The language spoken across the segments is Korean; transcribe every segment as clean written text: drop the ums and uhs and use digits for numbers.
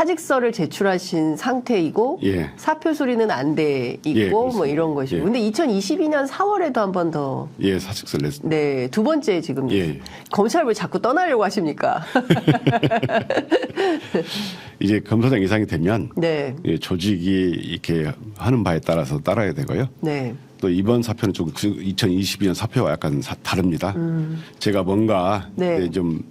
사직서를 제출하신 상태이고 예. 사표 수리는 안 돼 있고 예, 뭐 그렇습니다. 이런 것이고. 예. 근데 2022년 4월에도 한 번 더. 예, 사직서를 냈습니다. 네, 두 번째 지금. 예. 검찰 왜 자꾸 떠나려고 하십니까? 이제 검사장 이상이 되면 네. 예, 조직이 이렇게 하는 바에 따라서 따라야 되고요. 네. 또 이번 사표는 좀 2022년 사표와 약간 다릅니다. 제가 뭔가 네. 좀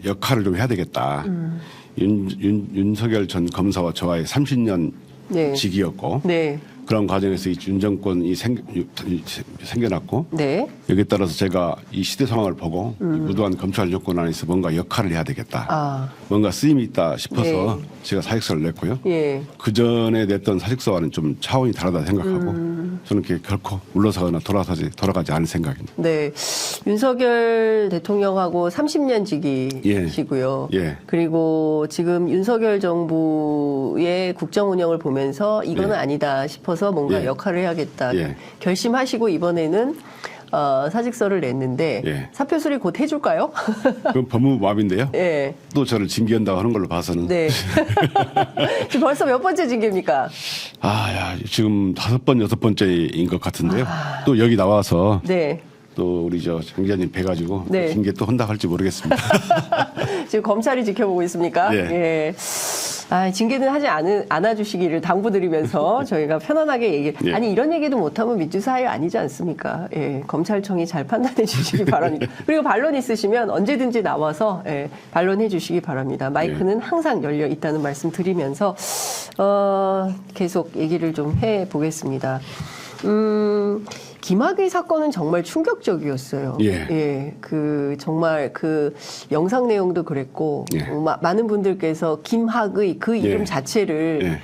역할을 좀 해야 되겠다. 윤석열 전 검사와 저와의 30년 네. 직이었고 네. 그런 과정에서 이 윤정권이 생겨났고 네. 여기에 따라서 제가 이 시대 상황을 보고 이 무도한 검찰 정권 안에서 뭔가 역할을 해야 되겠다. 아. 뭔가 쓰임이 있다 싶어서 네. 제가 사직서를 냈고요. 예. 그 전에 냈던 사직서와는 좀 차원이 다르다 생각하고 저는 그게 결코 물러서거나 돌아가지 않을 생각입니다. 네. 윤석열 대통령하고 30년 직이시고요. 예. 그리고 지금 윤석열 정부의 국정 운영을 보면서 이거는 예. 아니다 싶어서 뭔가 예. 역할을 해야겠다. 예. 결심하시고 이번에는 사직서를 냈는데 예. 사표 수리 곧 해줄까요? 그건 법무마비인데요. 예. 또 저를 징계한다고 하는 걸로 봐서는 네. 지금 벌써 몇 번째 징계입니까? 지금 5번, 6번째인 것 같은데요. 또 여기 나와서 네. 또 우리 저 장 기자님 뵈가지고 네. 징계 또 한다 할지 모르겠습니다. 지금 검찰이 지켜보고 있습니까? 예. 예. 징계는 하지 않아주시기를 당부드리면서 저희가 편안하게 예. 아니 이런 얘기도 못하면 민주사회 아니지 않습니까? 예, 검찰청이 잘 판단해 주시기 바랍니다. 그리고 반론 있으시면 언제든지 나와서 반론해 주시기 바랍니다. 마이크는 항상 열려 있다는 말씀 드리면서 계속 얘기를 좀 해보겠습니다. 김학의 사건은 정말 충격적이었어요. 예. 정말 그 영상 내용도 그랬고, 예. 많은 분들께서 김학의 그 이름 예. 자체를, 예.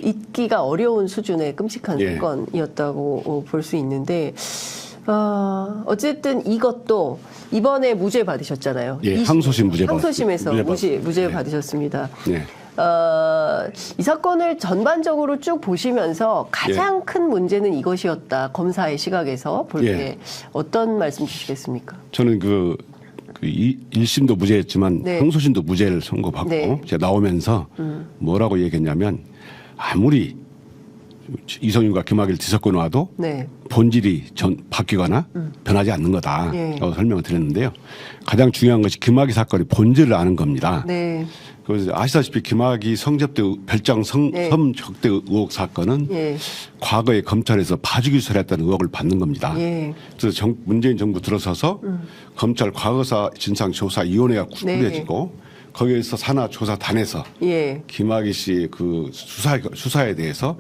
잊기가 어려운 수준의 끔찍한 예. 사건이었다고 볼 수 있는데, 어쨌든 이것도 이번에 무죄 받으셨잖아요. 예, 항소심 무죄 항소심에서 무죄 예. 받으셨습니다. 예. 이 사건을 전반적으로 쭉 보시면서 가장 큰 문제는 이것이었다. 검사의 시각에서 볼 때 예. 어떤 말씀 주시겠습니까? 저는 그 1심도 무죄였지만 네. 항소심도 무죄를 선고받고 네. 제가 나오면서 뭐라고 얘기했냐면 아무리 이성윤과 김학의를 뒤섞고 놔도 네. 본질이 바뀌거나 변하지 않는 거다. 예. 라고 설명을 드렸는데요. 가장 중요한 것이 김학의 사건의 본질을 아는 겁니다. 네. 그래서 아시다시피 김학의 성접대 별장 네. 성적대 의혹 사건은 예. 과거에 검찰에서 봐주기 수사했다는 의혹을 받는 겁니다. 예. 그래서 문재인 정부 들어서서 검찰 과거사 진상조사위원회가 꾸려지고 거기에서 산하조사단에서 예. 김학의 씨 그 수사에 대해서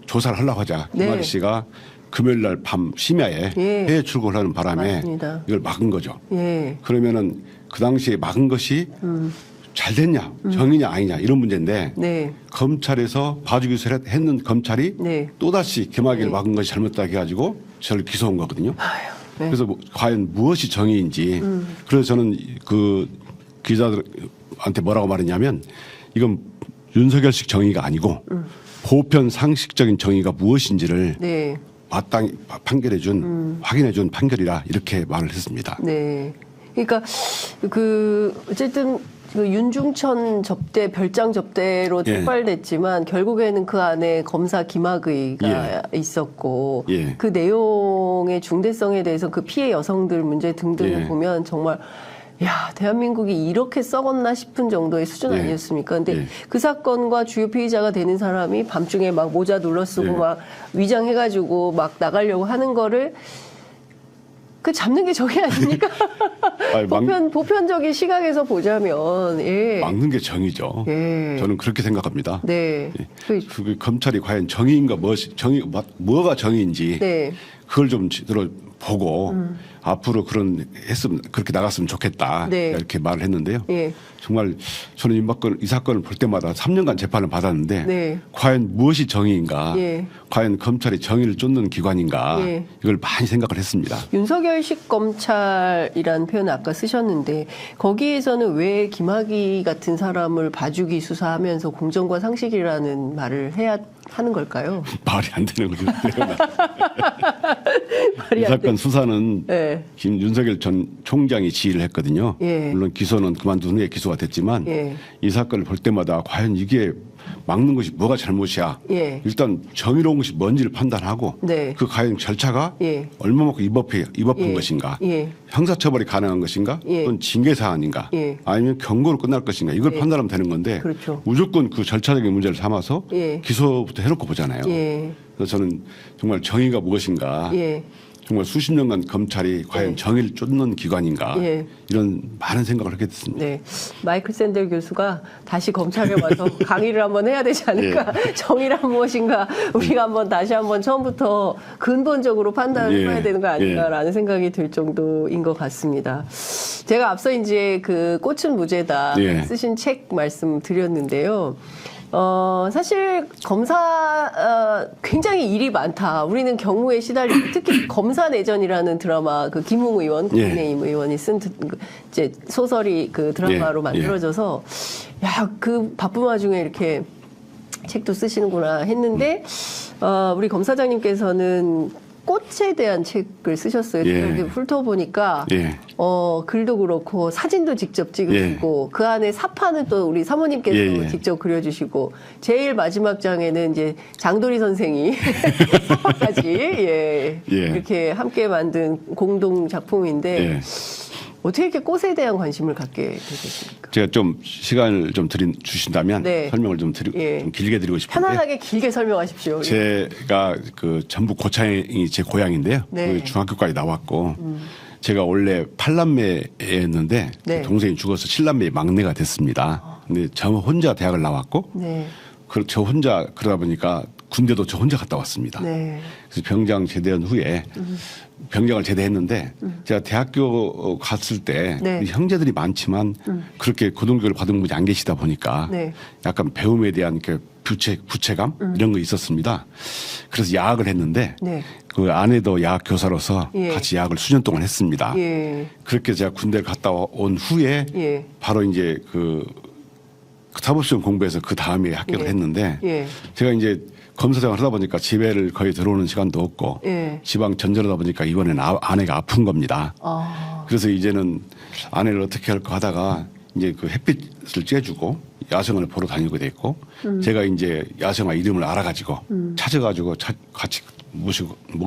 조사를 하려고 하자 네. 김학의 씨가 금요일 날 밤 심야에 예. 해외 출국을 하는 바람에 맞습니다. 이걸 막은 거죠. 예. 그러면은 그 당시에 막은 것이 잘 됐냐, 정의냐 아니냐 이런 문제인데 네. 검찰에서 봐주기 수사를 했는 검찰이 네. 또다시 김학의를 막은 것이 잘못다 해가지고 저를 기소한 거거든요. 네. 그래서 과연 무엇이 정의인지 그래서 저는 그 기자들한테 뭐라고 말했냐면 이건 윤석열식 정의가 아니고 보편 상식적인 정의가 무엇인지를 네. 마땅히 판결해준 확인해준 판결이라 이렇게 말을 했습니다. 네. 그러니까 어쨌든 그 윤중천 별장 접대로 예. 촉발됐지만 결국에는 그 안에 검사 김학의가 있었고 예. 그 내용의 중대성에 대해서 그 피해 여성들 문제 등등을 예. 보면 정말 야, 대한민국이 이렇게 썩었나 싶은 정도의 수준 예. 아니었습니까? 근데 예. 그 사건과 주요 피의자가 되는 사람이 밤중에 막 모자 눌러쓰고 예. 막 위장해가지고 막 나가려고 하는 거를 잡는 게 정의 아닙니까? 아니, 보편적인 시각에서 보자면, 예. 막는 게 정의죠. 예. 저는 그렇게 생각합니다. 네. 예. 그 검찰이 과연 정의인가 뭐가 정의인지 네. 그걸 좀 제대로 보고 앞으로 그렇게 나갔으면 좋겠다. 네. 이렇게 말을 했는데요. 예. 정말 저는 이 사건을 볼 때마다 3년간 재판을 받았는데 네. 과연 무엇이 정의인가? 예. 과연 검찰이 정의를 쫓는 기관인가? 예. 이걸 많이 생각을 했습니다. 윤석열식 검찰이라는 표현을 아까 쓰셨는데 거기에서는 왜 김학의 같은 사람을 봐주기 수사하면서 공정과 상식이라는 말을 해야 하는 걸까요? 말이 안 되는 거죠. 말이 이 안 사건 수사는 네. 윤석열 전 총장이 지휘를 했거든요. 예. 물론 기소는 그만둔 후에 기소가 됐지만 예. 이 사건을 볼 때마다 과연 이게 막는 것이 뭐가 잘못이야. 예. 일단 정의로운 것이 뭔지를 판단하고 네. 그 과연 절차가 예. 얼마만큼 입법한 예. 것인가. 예. 형사처벌이 가능한 것인가. 예. 또는 징계 사안인가. 예. 아니면 경고로 끝날 것인가. 이걸 예. 판단하면 되는 건데 그렇죠. 무조건 그 절차적인 문제를 삼아서 예. 기소부터 해놓고 보잖아요. 예. 그래서 저는 정말 정의가 무엇인가. 예. 정말 수십 년간 검찰이 과연 예. 정의를 쫓는 기관인가. 예. 이런 많은 생각을 하게 됐습니다. 네. 마이클 샌델 교수가 다시 검찰에 와서 강의를 한번 해야 되지 않을까. 예. 정의란 무엇인가. 우리가 한번 다시 한번 처음부터 근본적으로 판단을 예. 해봐야 되는 거 아닌가라는 생각이 들 정도인 것 같습니다. 제가 앞서 이제 그 꽃은 무죄다 예. 쓰신 책 말씀드렸는데요. 사실 검사 굉장히 일이 많다. 우리는 경무에 시달리고 특히 검사 내전이라는 드라마 그 김웅 의원, 국민의힘 의원이 쓴 이제 소설이 그 드라마로 예. 만들어져서 야, 그 바쁜 와중에 이렇게 책도 쓰시는구나 했는데 우리 검사장님께서는 꽃에 대한 책을 쓰셨어요. 예. 제가 이렇게 훑어보니까 예. 글도 그렇고 사진도 직접 찍으시고 그 안에 사파는 또 우리 사모님께서 예, 예. 직접 그려주시고 제일 마지막 장에는 이제 장도리 선생이 사파까지 예. 이렇게 함께 만든 공동 작품인데 예. 어떻게 이렇게 꽃에 대한 관심을 갖게 되셨습니까? 제가 좀 시간을 좀 주신다면 네. 설명을 좀 예. 길게 드리고 싶은데 편안하게 길게 설명하십시오. 제가 그 전북 고창이 제 고향인데요. 네. 그 중학교까지 나왔고 제가 원래 8남매였는데 네. 동생이 죽어서 7남매의 막내가 됐습니다. 근데 저 혼자 대학을 나왔고 네. 저 혼자 그러다 보니까 군대도 저 혼자 갔다 왔습니다. 네. 그래서 병장 제대한 후에 병장을 제대했는데 제가 대학교 갔을 때 네. 형제들이 많지만 그렇게 고등교육을 받은 분이 안 계시다 보니까 네. 약간 배움에 대한 그 부채감 이런 거 있었습니다. 그래서 야학을 했는데 네. 그 아내도 야학 교사로서 예. 같이 야학을 수년 동안 했습니다. 예. 그렇게 제가 군대를 갔다 온 후에 예. 바로 이제 그 사법시험 공부해서 그 다음에 합격을 예. 했는데 예. 제가 이제 검사장을 하다 보니까 집에를 거의 들어오는 시간도 없고 예. 지방 전전하다 보니까 이번엔 아내가 아픈 겁니다. 그래서 이제는 아내를 어떻게 할까 하다가 이제 그 햇빛을 쬐주고 야생을 보러 다니게 됐고 제가 이제 야생화 이름을 알아가지고 찾아가지고 같이 모시고 예.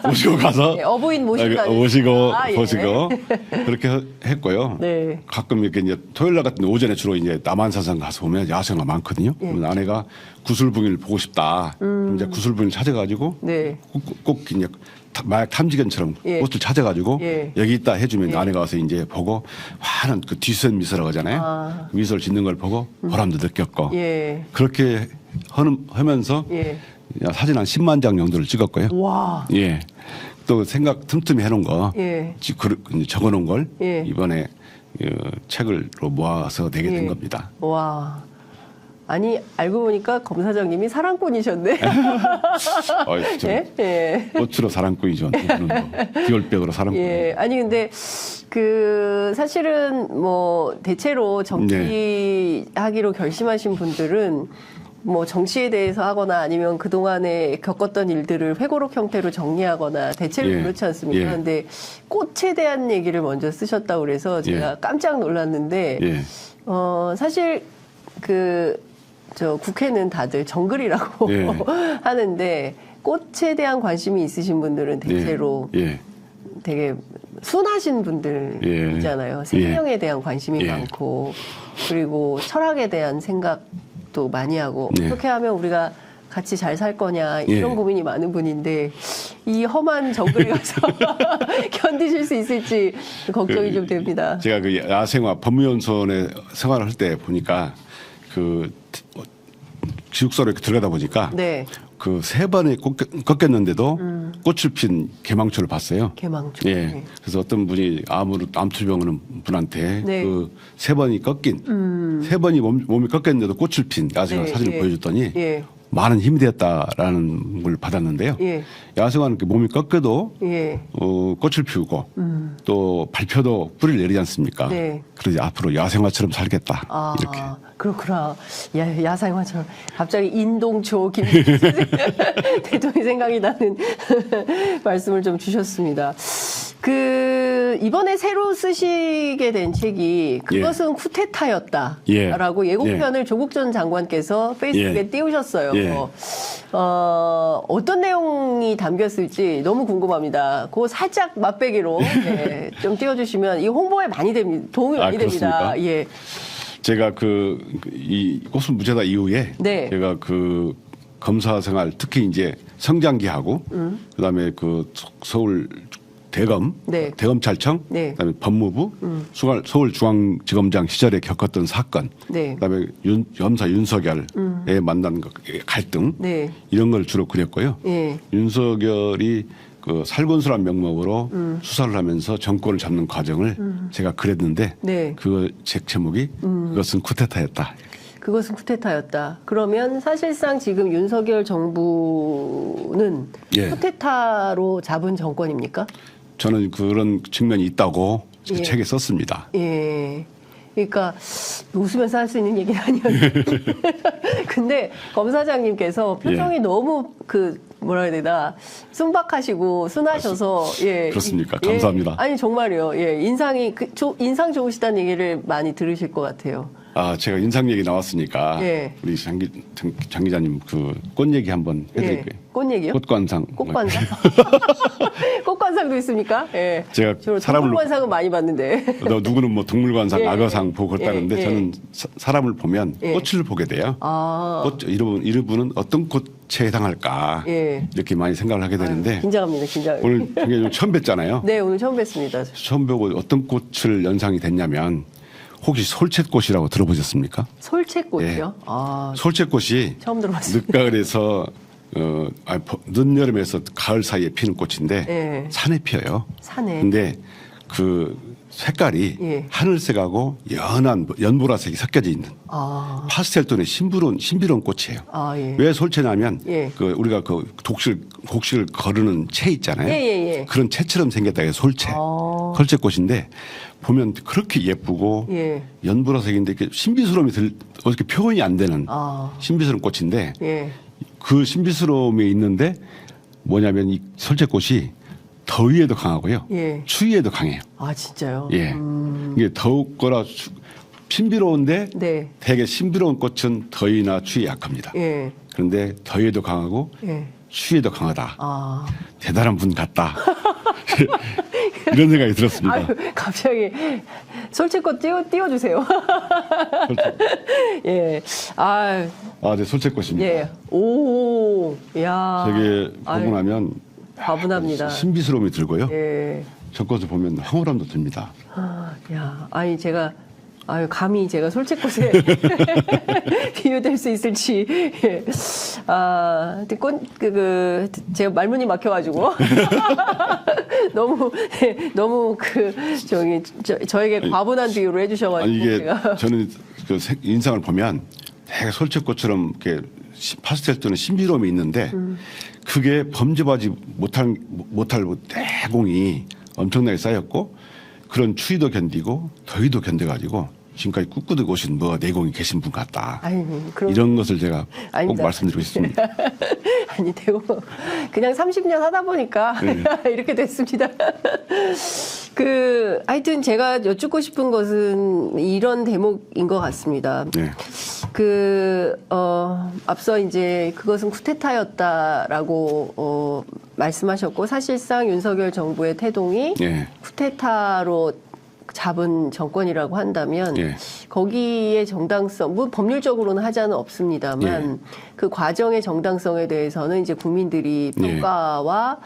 모시고 가서 예, 어부인 모신다는 모시고 아, 예. 그렇게 했고요. 네. 가끔 이렇게 이제 토요일 날 같은 오전에 주로 이제 남한산성 가서 보면 야생화 많거든요. 예. 그러면 아내가 구슬붕이를 보고 싶다. 그럼 이제 구슬붕이를 찾아가지고 네. 꼭 이제 마약 탐지견처럼 예. 꽃을 찾아가지고 예. 여기 있다 해주면 예. 아내가 와서 이제 보고 화는 그 뒤선 미소라고 하잖아요. 아. 그 미소를 짓는 걸 보고 보람도 느꼈고 예. 그렇게 하면서 예. 사진 한 10만 장 정도를 찍었고요. 와. 예. 또 생각 틈틈이 해놓은 거 예. 적어놓은 걸 예. 이번에 책을로 모아서 내게 된 예. 겁니다. 와. 아니 알고 보니까 검사장님이 사랑꾼이셨네. 예? 예. 꽃으로 사랑꾼이죠. 기월벽으로 사랑꾼. 예. 아니 근데 그 사실은 뭐 대체로 정치하기로 결심하신 분들은 뭐 정치에 대해서 하거나 아니면 그동안에 겪었던 일들을 회고록 형태로 정리하거나 대체로 예. 그렇지 않습니까? 예. 근데 꽃에 대한 얘기를 먼저 쓰셨다고 그래서 제가 깜짝 놀랐는데 예. 사실 저 국회는 다들 정글이라고 예. 하는데 꽃에 대한 관심이 있으신 분들은 대체로 예. 되게 순하신 분들이잖아요. 생명에 대한 관심이 예. 많고 그리고 철학에 대한 생각도 많이 하고 예. 어떻게 하면 우리가 같이 잘 살 거냐 이런 예. 고민이 많은 분인데 이 험한 정글에 가서 견디실 수 있을지 걱정이 좀 됩니다. 제가 그 야생화 법무연수원에 생활을 할 때 보니까 그 기숙사로 이렇게 들어가다 보니까 네. 그 3번에 꺾였는데도 꽃을 핀 개망초를 봤어요. 개망초. 예. 네. 그래서 어떤 분이 암투병 하는 분한테 네. 그 3번이 꺾인 3번이 몸이 꺾였는데도 꽃을 핀 야생화 네, 사진을 예. 보여줬더니 예. 많은 힘이 되었다라는 걸 받았는데요. 예. 야생화는 이렇게 몸이 꺾여도 예. 꽃을 피우고 또 발표도 뿌리를 내리지 않습니까? 네. 그래서 앞으로 야생화처럼 살겠다. 아, 이렇게. 그렇구나. 야생화처럼 갑자기 인동조 김 대통령이 생각이 나는 말씀을 좀 주셨습니다. 이번에 새로 쓰시게 된 책이 그것은 쿠데타였다라고 예고편을 조국 전 장관께서 페이스북에 띄우셨어요. 어떤 내용이 담겼을지 너무 궁금합니다. 그거 살짝 맛배기로 좀 띄워주시면 이 홍보에 많이 됩니다. 도움이 많이 됩니다. 그렇습니까? 예. 제가 이 꽃은 무죄다 이후에 네. 제가 그 검사 생활 특히 이제 성장기하고 그다음에 그 서울 대검, 네. 대검찰청, 네. 그다음에 법무부, 서울중앙지검장 시절에 겪었던 사건, 네. 그다음에 검사 윤석열에 만난 갈등 네. 이런 걸 주로 그렸고요. 예. 윤석열이 그 살건수란 명목으로 수사를 하면서 정권을 잡는 과정을 제가 그렸는데 네. 그 책 제목이 그것은 쿠데타였다. 그것은 쿠데타였다. 그러면 사실상 지금 윤석열 정부는 쿠데타로 잡은 정권입니까? 저는 그런 측면이 있다고 예. 책에 썼습니다. 예. 그러니까 웃으면서 할 수 있는 얘기는 아니었는데 근데 검사장님께서 표정이 너무 뭐라 해야 되나 순박하시고 순하셔서 그렇습니까? 감사합니다. 아니 정말요. 예. 인상 좋으시다는 얘기를 많이 들으실 것 같아요. 제가 인상 얘기 나왔으니까 예. 우리 장 기자님 그 꽃 얘기 한번 해드릴게요. 꽃 얘기요? 꽃관상. 꽃관상? 꽃관상도 있습니까? 예. 제가 주로 사람을 동물관상은 많이 봤는데. 누구는 뭐 동물관상, 예. 악어상 보고 그랬다는데 예. 저는 사람을 보면 예. 꽃을 보게 돼요. 이분은 어떤 꽃에 해당할까 예. 이렇게 많이 생각을 하게 되는데 긴장합니다. 오늘 굉장히 처음 뵀잖아요. 네, 오늘 처음 뵀습니다. 처음 뵈고 어떤 꽃을 연상이 됐냐면 혹시 솔채꽃이라고 들어보셨습니까? 솔채꽃이요? 솔채꽃이 처음 들어봤습니다. 늦가을에서 늦여름에서 가을 사이에 피는 꽃인데 예. 산에 피어요. 산에. 근데 그 색깔이 예. 하늘색하고 연한 연보라색이 섞여져 있는 파스텔 톤의 신비로운 꽃이에요. 예. 왜 솔채냐면 예. 우리가 그 곡식을 거르는 채 있잖아요. 예. 그런 채처럼 생겼다 해서 솔채. 솔채꽃인데 보면 그렇게 예쁘고 예. 연보라색인데 이렇게 신비스러움이 어떻게 표현이 안 되는 신비스러운 꽃인데 예. 그 신비스러움이 있는데 뭐냐면 이 솔채꽃이 더위에도 강하고요. 예. 추위에도 강해요. 진짜요? 예. 이게 더웠거나 신비로운데 네. 되게 신비로운 꽃은 더위나 추위에 약합니다. 예. 그런데 더위에도 강하고 예. 추위에도 강하다. 대단한 분 같다. 이런 생각이 들었습니다. 아유, 갑자기 솔채꽃 띄워주세요. 예. 네, 솔채꽃입니다. 예. 오, 야. 되게 보고 나면 과분합니다. 신비스러움이 들고요. 예. 저 것을 보면 황홀함도 듭니다. 감히 제가 솔채꽃에 비유될 수 있을지. 예. 근데 제가 말문이 막혀가지고. 너무 저에게 과분한 비유를 해주셔가지고. 이게 저는 그 인상을 보면 되게 솔채꽃처럼 이렇게 파스텔 톤의 신비로움이 있는데 그게 범접하지 못할 대공이 엄청나게 쌓였고 그런 추위도 견디고 더위도 견뎌가지고 지금까지 꿋꿋이 오신 내공이 계신 분 같다. 이런 것을 제가 꼭 말씀드리고 싶습니다. 아니 되고 그냥 30년 하다 보니까 이렇게 됐습니다. 하여튼 제가 여쭙고 싶은 것은 이런 대목인 것 같습니다. 네. 앞서 이제 그것은 쿠데타였다라고 말씀하셨고 사실상 윤석열 정부의 태동이 쿠데타로 잡은 정권이라고 한다면 거기에 정당성, 법률적으로는 하자는 없습니다만 그 과정의 정당성에 대해서는 이제 국민들이 평가와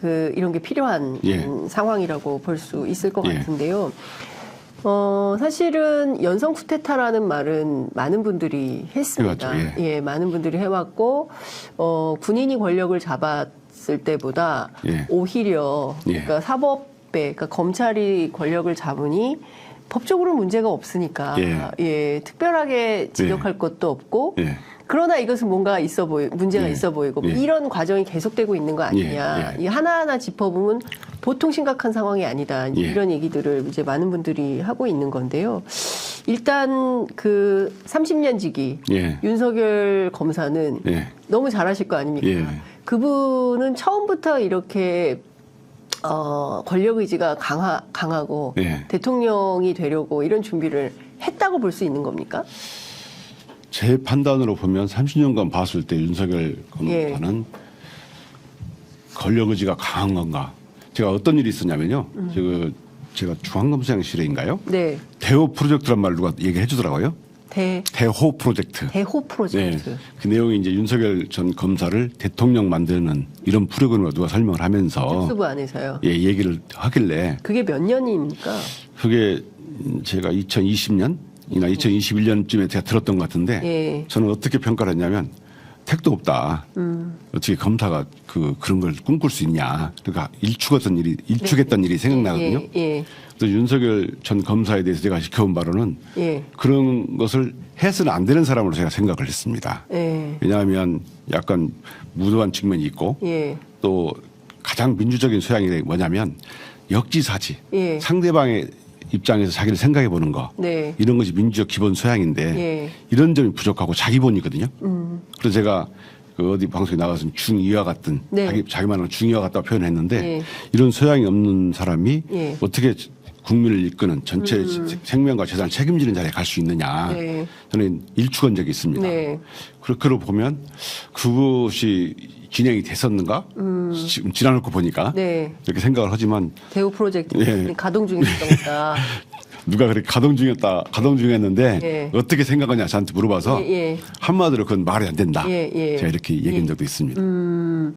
이런 게 필요한 상황이라고 볼 수 있을 것 같은데요. 사실은 연성 쿠데타라는 말은 많은 분들이 했습니다. 해왔죠. 많은 분들이 해왔고 군인이 권력을 잡았을 때보다 오히려 그러니까 그러니까 검찰이 권력을 잡으니 법적으로 문제가 없으니까 특별하게 징역할 것도 없고 그러나 이것은 뭔가 문제가 예. 있어 보이고 예. 이런 과정이 계속되고 있는 거 아니냐. 예. 이 하나하나 짚어보면 보통 심각한 상황이 아니다. 예. 이런 얘기들을 이제 많은 분들이 하고 있는 건데요. 일단 그 30년 지기 예. 윤석열 검사는 예. 너무 잘하실 거 아닙니까? 예. 그분은 처음부터 이렇게 권력 의지가 강하고 예. 대통령이 되려고 이런 준비를 했다고 볼 수 있는 겁니까? 제 판단으로 보면 30년간 봤을 때 윤석열 검사는 권력 의지가 강한 건가? 제가 어떤 일이 있었냐면요. 제가 중앙검사실인가요? 네. 대호 프로젝트란 말 누가 얘기해 주더라고요. 대호 프로젝트. 대호 프로젝트. 네. 그 내용이 이제 윤석열 전 검사를 대통령 만드는 이런 프로그램을 누가 설명을 하면서 특수부 안에서요. 예, 얘기를 하길래 그게 몇 년입니까? 그게 제가 2020년이나 2021년쯤에 제가 들었던 것 같은데 예. 저는 어떻게 평가를 했냐면 택도 없다. 어떻게 검사가 그런 걸 꿈꿀 수 있냐. 그러니까 일축했던 일이 생각나거든요. 예. 그래서 윤석열 전 검사에 대해서 제가 지켜본 바로는 예. 그런 것을 해서는 안 되는 사람으로 제가 생각을 했습니다. 예. 왜냐하면 약간 무도한 측면이 있고 예. 또 가장 민주적인 소양이 뭐냐면 역지사지. 예. 상대방의 입장에서 자기를 생각해 보는 거. 네. 이런 것이 민주적 기본 소양인데 예. 이런 점이 부족하고 자기본이거든요. 그래서 제가 그 어디 방송에 나가서 중이와 같은 네. 자기만으로 중이와 같다고 표현했는데 예. 이런 소양이 없는 사람이 예. 어떻게 국민을 이끄는 전체 생명과 재산을 책임지는 자리에 갈 수 있느냐. 네. 저는 일축한 적이 있습니다. 네. 그렇게 보면 그것이 진행이 됐었는가? 지금 지나놓고 보니까 네. 이렇게 생각을 하지만 대호 프로젝트 예. 가동 중이었던 거다. 누가 그렇게 가동 중이었는데 예. 어떻게 생각하냐 저한테 물어봐서 예. 한마디로 그건 말이 안 된다. 예. 제가 이렇게 얘기한 적도 있습니다.